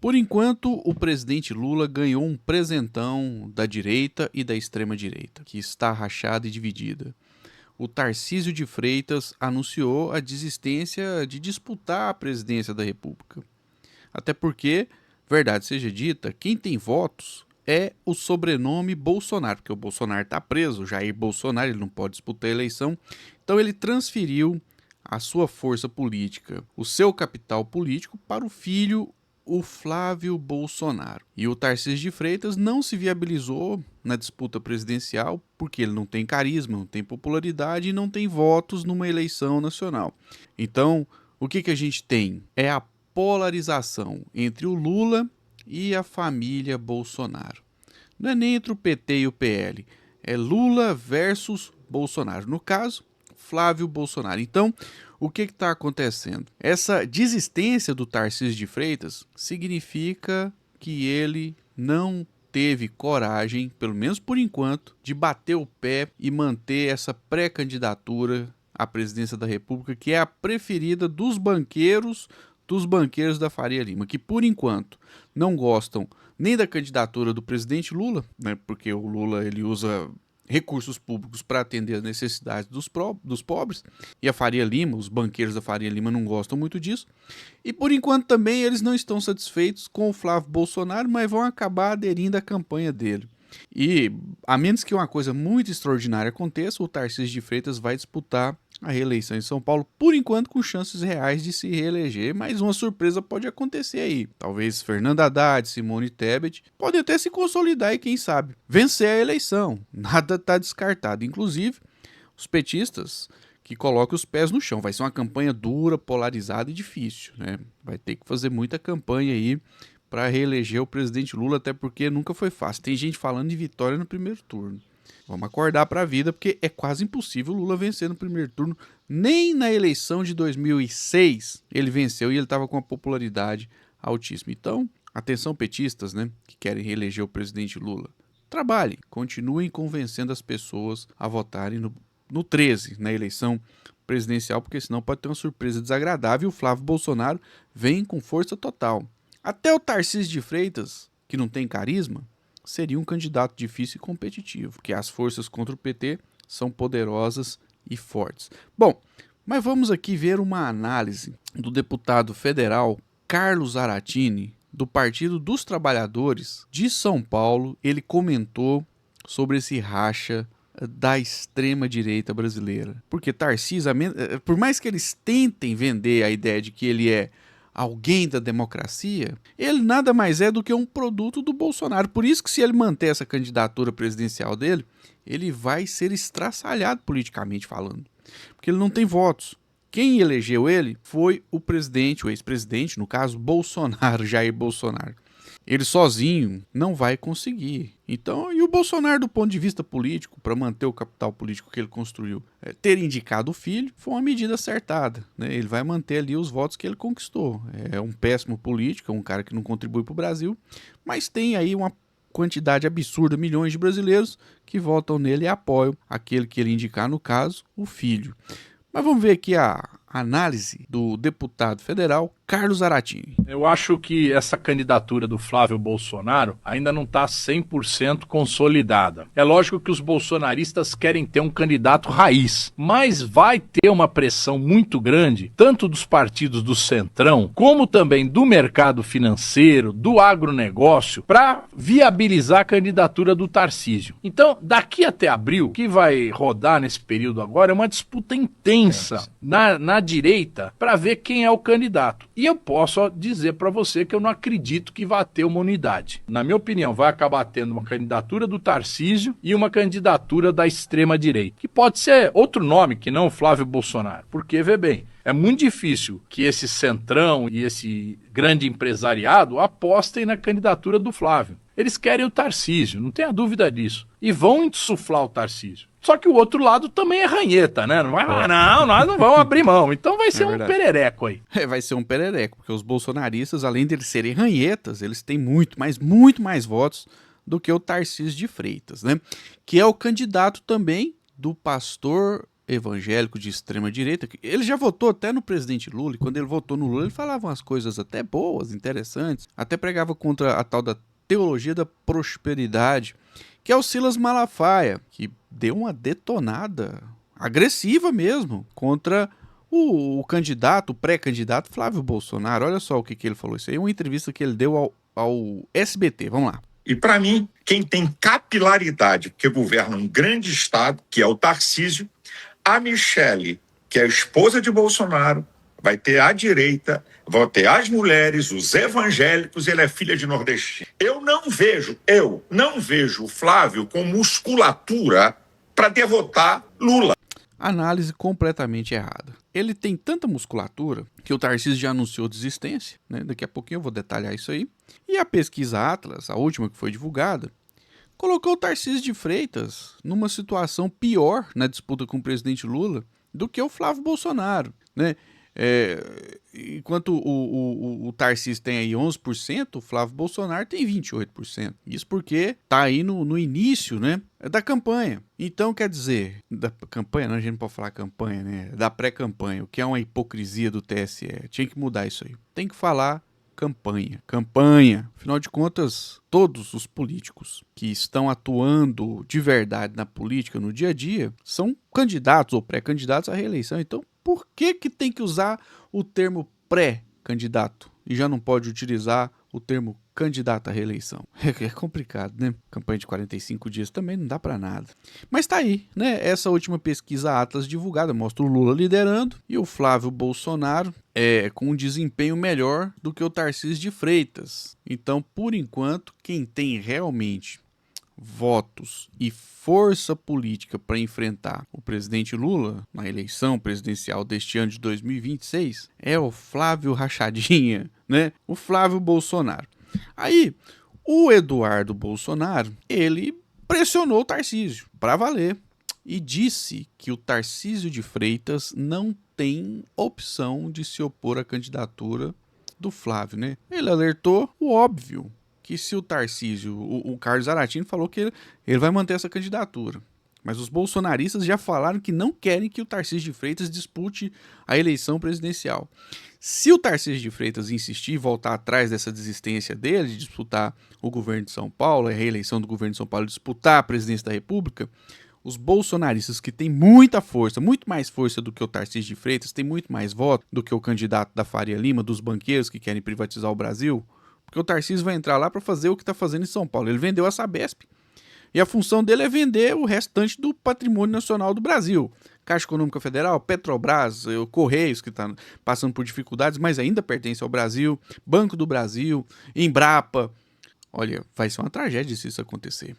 Por enquanto, o presidente Lula ganhou um presentão da direita e da extrema-direita, que está rachada e dividida. O Tarcísio de Freitas anunciou a desistência de disputar a presidência da República. Até porque, verdade seja dita, quem tem votos é o sobrenome Bolsonaro, porque o Bolsonaro está preso, Jair Bolsonaro, ele não pode disputar a eleição, então ele transferiu a sua força política, o seu capital político, para o filho, o Flávio Bolsonaro. E o Tarcísio de Freitas não se viabilizou na disputa presidencial porque ele não tem carisma, não tem popularidade e não tem votos numa eleição nacional. Então, o que a gente tem? É a polarização entre o Lula e a família Bolsonaro. Não é nem entre o PT e o PL, é Lula versus Bolsonaro. No caso, Flávio Bolsonaro. Então, o que está acontecendo? Essa desistência do Tarcísio de Freitas significa que ele não teve coragem, pelo menos por enquanto, de bater o pé e manter essa pré-candidatura à presidência da República, que é a preferida dos banqueiros da Faria Lima, que por enquanto não gostam nem da candidatura do presidente Lula, né, porque o Lula ele usa recursos públicos para atender as necessidades dos pobres, e a Faria Lima, os banqueiros da Faria Lima não gostam muito disso, e por enquanto também eles não estão satisfeitos com o Flávio Bolsonaro, mas vão acabar aderindo à campanha dele. E, a menos que uma coisa muito extraordinária aconteça, o Tarcísio de Freitas vai disputar a reeleição em São Paulo, por enquanto com chances reais de se reeleger, mas uma surpresa pode acontecer aí. Talvez Fernando Haddad, Simone Tebet podem até se consolidar e quem sabe vencer a eleição. Nada está descartado, inclusive os petistas que colocam os pés no chão. Vai ser uma campanha dura, polarizada e difícil, né? Vai ter que fazer muita campanha aí para reeleger o presidente Lula, até porque nunca foi fácil. Tem gente falando de vitória no primeiro turno. Vamos acordar para a vida, porque é quase impossível o Lula vencer no primeiro turno. Nem na eleição de 2006 ele venceu e ele estava com uma popularidade altíssima. Então, atenção petistas, né, que querem reeleger o presidente Lula. Trabalhem, continuem convencendo as pessoas a votarem no 13, na eleição presidencial, porque senão pode ter uma surpresa desagradável e o Flávio Bolsonaro vem com força total. Até o Tarcísio de Freitas, que não tem carisma, seria um candidato difícil e competitivo, porque as forças contra o PT são poderosas e fortes. Bom, mas vamos aqui ver uma análise do deputado federal Carlos Zaratini, do Partido dos Trabalhadores de São Paulo. Ele comentou sobre esse racha da extrema-direita brasileira. Porque Tarcísio, por mais que eles tentem vender a ideia de que ele é alguém da democracia, ele nada mais é do que um produto do Bolsonaro. Por isso que se ele manter essa candidatura presidencial dele, ele vai ser estraçalhado politicamente falando. Porque ele não tem votos. Quem elegeu ele foi o presidente, o ex-presidente, no caso, Bolsonaro, Jair Bolsonaro. Ele sozinho não vai conseguir. Então, e o Bolsonaro, do ponto de vista político, para manter o capital político que ele construiu, ter indicado o filho foi uma medida acertada, né? Ele vai manter ali os votos que ele conquistou. É um péssimo político, é um cara que não contribui para o Brasil, mas tem aí uma quantidade absurda, milhões de brasileiros que votam nele e apoiam aquele que ele indicar, no caso, o filho. Mas vamos ver aqui a análise do deputado federal Carlos Zaratini. Eu acho que essa candidatura do Flávio Bolsonaro ainda não está 100% consolidada. É lógico que os bolsonaristas querem ter um candidato raiz, mas vai ter uma pressão muito grande, tanto dos partidos do Centrão, como também do mercado financeiro, do agronegócio, para viabilizar a candidatura do Tarcísio. Então, daqui até abril, o que vai rodar nesse período agora é uma disputa intensa na direita para ver quem é o candidato. E eu posso dizer para você que eu não acredito que vai ter uma unidade. Na minha opinião, vai acabar tendo uma candidatura do Tarcísio e uma candidatura da extrema-direita, que pode ser outro nome que não o Flávio Bolsonaro. Porque, vê bem, é muito difícil que esse centrão e esse grande empresariado apostem na candidatura do Flávio. Eles querem o Tarcísio, não tenha dúvida disso. E vão insuflar o Tarcísio. Só que o outro lado também é ranheta, né? Não vai falar, não, nós não vamos abrir mão. Então vai ser um perereco aí. Vai ser um perereco, porque os bolsonaristas, além de eles serem ranhetas, eles têm muito mais votos do que o Tarcísio de Freitas, né? Que é o candidato também do pastor evangélico de extrema direita. Ele já votou até no presidente Lula, e quando ele votou no Lula, ele falava umas coisas até boas, interessantes, até pregava contra a tal da teologia da prosperidade, que é o Silas Malafaia, que deu uma detonada agressiva mesmo contra o candidato, o pré-candidato Flávio Bolsonaro. Olha só o que ele falou. Isso aí é uma entrevista que ele deu ao SBT. Vamos lá. E, para mim, quem tem capilaridade, porque governa um grande estado, que é o Tarcísio, a Michele, que é a esposa de Bolsonaro, vai ter a direita, vão ter as mulheres, os evangélicos, ele é filha de nordestino. Eu não vejo o Flávio com musculatura para derrotar Lula. Análise completamente errada. Ele tem tanta musculatura que o Tarcísio já anunciou desistência, né? Daqui a pouquinho eu vou detalhar isso aí. E a pesquisa Atlas, a última que foi divulgada, colocou o Tarcísio de Freitas numa situação pior na disputa com o presidente Lula do que o Flávio Bolsonaro, né? Enquanto o Tarcísio tem aí 11%, o Flávio Bolsonaro tem 28%. Isso porque tá aí no início, né, da campanha. Então, quer dizer, da campanha, não, a gente não pode falar campanha, né, da pré-campanha, o que é uma hipocrisia do TSE. Tinha que mudar isso aí. Tem que falar campanha. Afinal de contas, todos os políticos que estão atuando de verdade na política, no dia a dia, são candidatos ou pré-candidatos à reeleição. Então, por que tem que usar o termo pré-candidato e já não pode utilizar o termo candidato à reeleição? É complicado, né? Campanha de 45 dias também não dá pra nada. Mas tá aí, né? Essa última pesquisa Atlas divulgada mostra o Lula liderando e o Flávio Bolsonaro com um desempenho melhor do que o Tarcísio de Freitas. Então, por enquanto, quem tem realmente votos e força política para enfrentar o presidente Lula na eleição presidencial deste ano de 2026 é o Flávio Rachadinha, né? O Flávio Bolsonaro. Aí, o Eduardo Bolsonaro, ele pressionou o Tarcísio para valer e disse que o Tarcísio de Freitas não tem opção de se opor à candidatura do Flávio, né? Ele alertou o óbvio, que se o Tarcísio, o Carlos Zaratini falou que ele vai manter essa candidatura. Mas os bolsonaristas já falaram que não querem que o Tarcísio de Freitas dispute a eleição presidencial. Se o Tarcísio de Freitas insistir e voltar atrás dessa desistência dele de disputar o governo de São Paulo, a reeleição do governo de São Paulo, disputar a presidência da República, os bolsonaristas que têm muita força, muito mais força do que o Tarcísio de Freitas, têm muito mais voto do que o candidato da Faria Lima, dos banqueiros que querem privatizar o Brasil, porque o Tarcísio vai entrar lá para fazer o que está fazendo em São Paulo. Ele vendeu a Sabesp. E a função dele é vender o restante do patrimônio nacional do Brasil. Caixa Econômica Federal, Petrobras, o Correios, que está passando por dificuldades, mas ainda pertence ao Brasil, Banco do Brasil, Embrapa. Olha, vai ser uma tragédia se isso acontecer.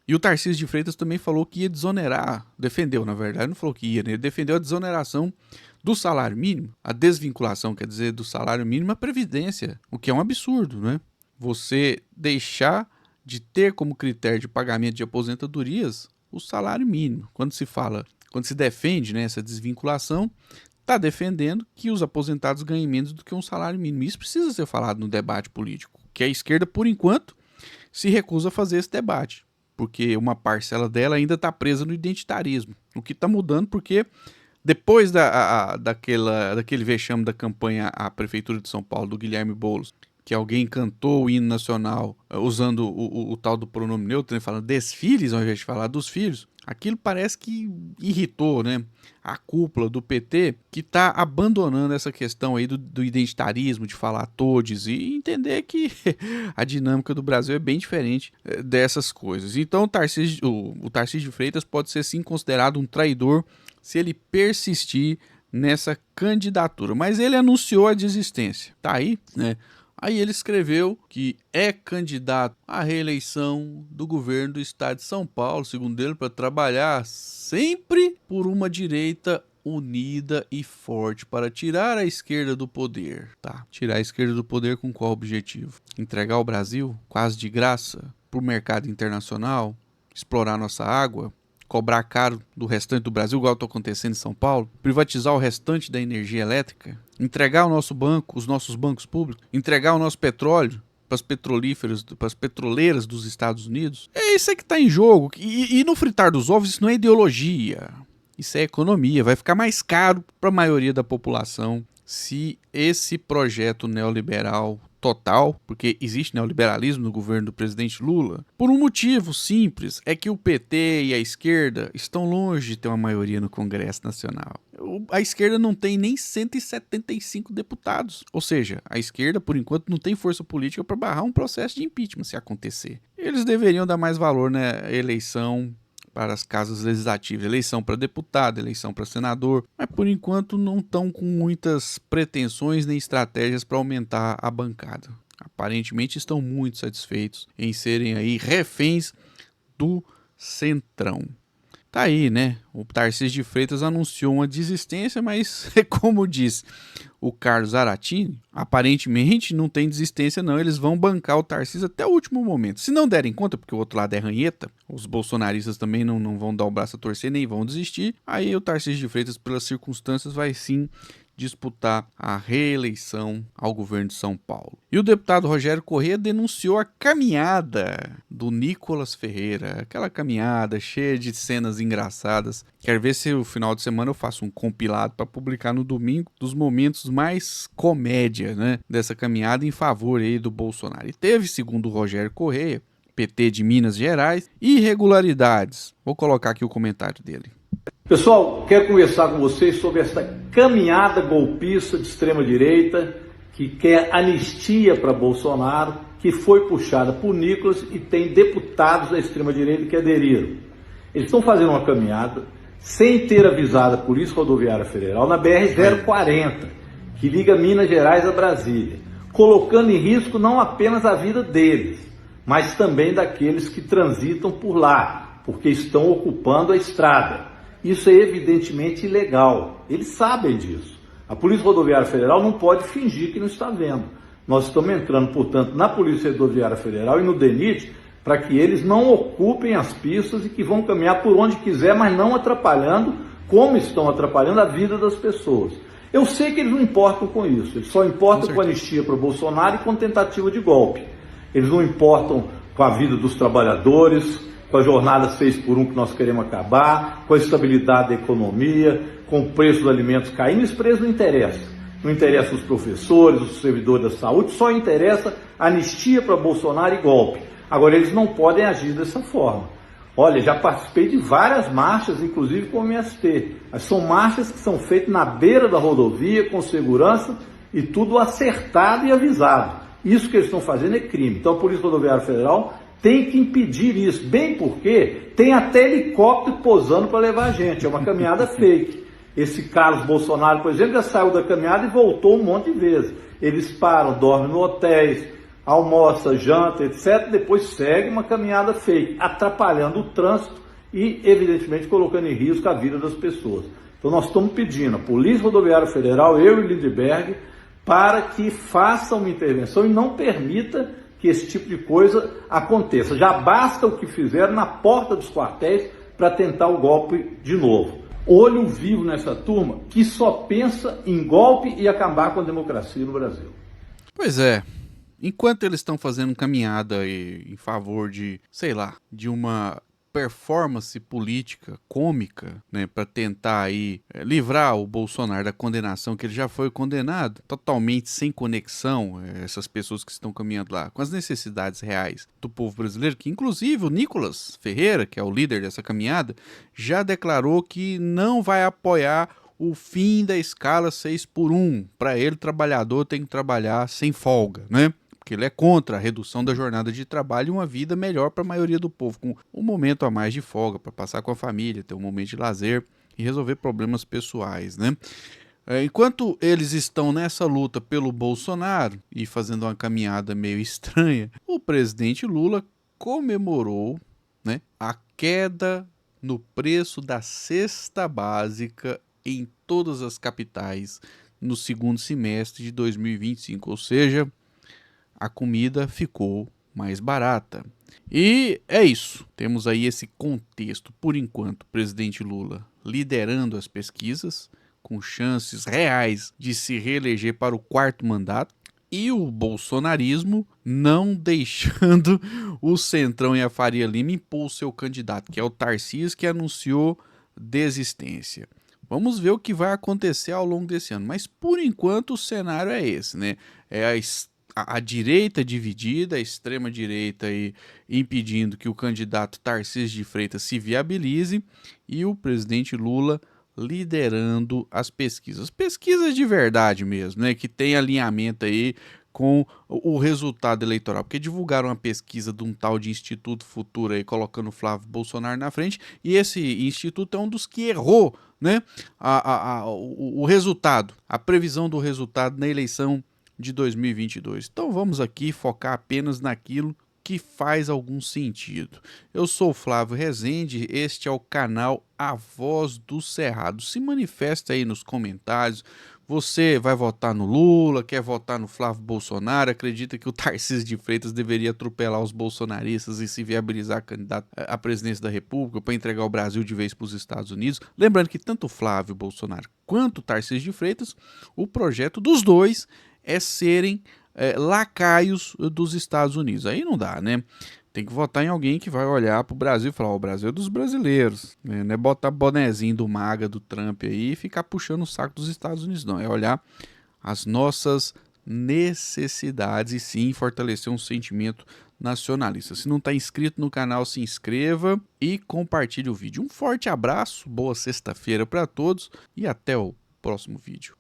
E o Tarcísio de Freitas também falou que ia desonerar, defendeu, na verdade, não falou que ia, né? Ele defendeu a desoneração do salário mínimo, a desvinculação, quer dizer, do salário mínimo à Previdência, o que é um absurdo, né? Você deixar de ter como critério de pagamento de aposentadorias o salário mínimo. Quando se defende, né, essa desvinculação, está defendendo que os aposentados ganhem menos do que um salário mínimo. Isso precisa ser falado no debate político, que a esquerda, por enquanto, se recusa a fazer esse debate, porque uma parcela dela ainda está presa no identitarismo, o que está mudando porque depois daquele vexame da campanha à Prefeitura de São Paulo, do Guilherme Boulos, que alguém cantou o hino nacional usando o tal do pronome neutro, né, falando desfiles ao invés de falar dos filhos, aquilo parece que irritou, né, a cúpula do PT, que está abandonando essa questão aí do identitarismo, de falar todes, e entender que a dinâmica do Brasil é bem diferente dessas coisas. Então o Tarcísio de Freitas pode ser sim considerado um traidor se ele persistir nessa candidatura, mas ele anunciou a desistência, tá aí, né? Aí ele escreveu que é candidato à reeleição do governo do estado de São Paulo, segundo ele, para trabalhar sempre por uma direita unida e forte para tirar a esquerda do poder. Tá, tirar a esquerda do poder com qual objetivo? Entregar o Brasil quase de graça para o mercado internacional, explorar nossa água, cobrar caro do restante do Brasil, igual está acontecendo em São Paulo, privatizar o restante da energia elétrica, entregar o nosso banco, os nossos bancos públicos, entregar o nosso petróleo para as petroleiras dos Estados Unidos. É isso aí que está em jogo. E no fritar dos ovos, isso não é ideologia. Isso é economia, vai ficar mais caro para a maioria da população se esse projeto neoliberal total, porque existe neoliberalismo no governo do presidente Lula, por um motivo simples, é que o PT e a esquerda estão longe de ter uma maioria no Congresso Nacional. A esquerda não tem nem 175 deputados, ou seja, a esquerda, por enquanto, não tem força política para barrar um processo de impeachment se acontecer. Eles deveriam dar mais valor na eleição para as casas legislativas, eleição para deputado, eleição para senador, mas por enquanto não estão com muitas pretensões nem estratégias para aumentar a bancada. Aparentemente estão muito satisfeitos em serem aí reféns do Centrão. Tá aí, né? O Tarcísio de Freitas anunciou uma desistência, mas como diz o Carlos Zaratini, aparentemente não tem desistência não, eles vão bancar o Tarcísio até o último momento. Se não derem conta, porque o outro lado é ranheta, os bolsonaristas também não vão dar o braço a torcer, nem vão desistir, aí o Tarcísio de Freitas, pelas circunstâncias, vai sim disputar a reeleição ao governo de São Paulo. E o deputado Rogério Corrêa denunciou a caminhada do Nicolas Ferreira, aquela caminhada cheia de cenas engraçadas. Quero ver se no final de semana eu faço um compilado para publicar no domingo dos momentos mais comédia, né, dessa caminhada em favor aí do Bolsonaro. E teve, segundo o Rogério Corrêa, PT de Minas Gerais, irregularidades. Vou colocar aqui o comentário dele. Pessoal, quero conversar com vocês sobre essa caminhada golpista de extrema-direita que quer anistia para Bolsonaro, que foi puxada por Nicolas e tem deputados da extrema-direita que aderiram. Eles estão fazendo uma caminhada sem ter avisado a Polícia Rodoviária Federal na BR-040, que liga Minas Gerais a Brasília, colocando em risco não apenas a vida deles, mas também daqueles que transitam por lá, porque estão ocupando a estrada. Isso é evidentemente ilegal. Eles sabem disso. A Polícia Rodoviária Federal não pode fingir que não está vendo. Nós estamos entrando, portanto, na Polícia Rodoviária Federal e no DENIT para que eles não ocupem as pistas e que vão caminhar por onde quiser, mas não atrapalhando, como estão atrapalhando a vida das pessoas. Eu sei que eles não importam com isso. Eles só importam com anistia para Bolsonaro e com tentativa de golpe. Eles não importam com a vida dos trabalhadores, com a jornada 6x1 que nós queremos acabar, com a estabilidade da economia, com o preço dos alimentos caindo. Esse preço não interessa. Não interessa os professores, os servidores da saúde, só interessa anistia para Bolsonaro e golpe. Agora, eles não podem agir dessa forma. Olha, já participei de várias marchas, inclusive com o MST. Mas são marchas que são feitas na beira da rodovia, com segurança e tudo acertado e avisado. Isso que eles estão fazendo é crime. Então, a Polícia Rodoviária Federal tem que impedir isso, bem porque tem até helicóptero posando para levar a gente, é uma caminhada fake. Esse Carlos Bolsonaro, por exemplo, já saiu da caminhada e voltou um monte de vezes. Eles param, dormem no hotéis, almoçam, jantam, etc. Depois segue uma caminhada fake, atrapalhando o trânsito e, evidentemente, colocando em risco a vida das pessoas. Então nós estamos pedindo a Polícia Rodoviária Federal, eu e Lindbergh, para que faça uma intervenção e não permita que esse tipo de coisa aconteça. Já basta o que fizeram na porta dos quartéis para tentar o golpe de novo. Olho vivo nessa turma que só pensa em golpe e acabar com a democracia no Brasil. Pois é, enquanto eles estão fazendo caminhada em favor de, sei lá, de uma performance política cômica, né, para tentar aí livrar o Bolsonaro da condenação, que ele já foi condenado, totalmente sem conexão, essas pessoas que estão caminhando lá, com as necessidades reais do povo brasileiro, que inclusive o Nicolas Ferreira, que é o líder dessa caminhada, já declarou que não vai apoiar o fim da escala 6x1. Para ele, trabalhador tem que trabalhar sem folga, né? Porque ele é contra a redução da jornada de trabalho e uma vida melhor para a maioria do povo, com um momento a mais de folga para passar com a família, ter um momento de lazer e resolver problemas pessoais, né? Enquanto eles estão nessa luta pelo Bolsonaro e fazendo uma caminhada meio estranha, o presidente Lula comemorou, né, a queda no preço da cesta básica em todas as capitais no segundo semestre de 2025, ou seja, a comida ficou mais barata. E é isso. Temos aí esse contexto. Por enquanto, o presidente Lula liderando as pesquisas, com chances reais de se reeleger para o 4º mandato. E o bolsonarismo não deixando o Centrão e a Faria Lima impor o seu candidato, que é o Tarcísio, que anunciou desistência. Vamos ver o que vai acontecer ao longo desse ano, mas por enquanto o cenário é esse, né? É a direita dividida, a extrema-direita aí impedindo que o candidato Tarcísio de Freitas se viabilize e o presidente Lula liderando as pesquisas. Pesquisas de verdade mesmo, né? Que tem alinhamento aí com o resultado eleitoral, porque divulgaram uma pesquisa de um tal de Instituto Futuro aí, colocando o Flávio Bolsonaro na frente, e esse instituto é um dos que errou, né, o resultado, a previsão do resultado na eleição de 2022. Então vamos aqui focar apenas naquilo que faz algum sentido. Eu sou o Flávio Rezende, este é o canal A Voz do Cerrado. Se manifesta aí nos comentários. Você vai votar no Lula, quer votar no Flávio Bolsonaro, acredita que o Tarcísio de Freitas deveria atropelar os bolsonaristas e se viabilizar candidato à presidência da República para entregar o Brasil de vez para os Estados Unidos? Lembrando que tanto o Flávio Bolsonaro quanto o Tarcísio de Freitas, o projeto dos dois é serem lacaios dos Estados Unidos. Aí não dá, né? Tem que votar em alguém que vai olhar pro Brasil e falar, o Brasil é dos brasileiros, né? Não é botar bonezinho do MAGA, do Trump aí e ficar puxando o saco dos Estados Unidos, não. É olhar as nossas necessidades e sim fortalecer um sentimento nacionalista. Se não está inscrito no canal, se inscreva e compartilhe o vídeo. Um forte abraço, boa sexta-feira para todos e até o próximo vídeo.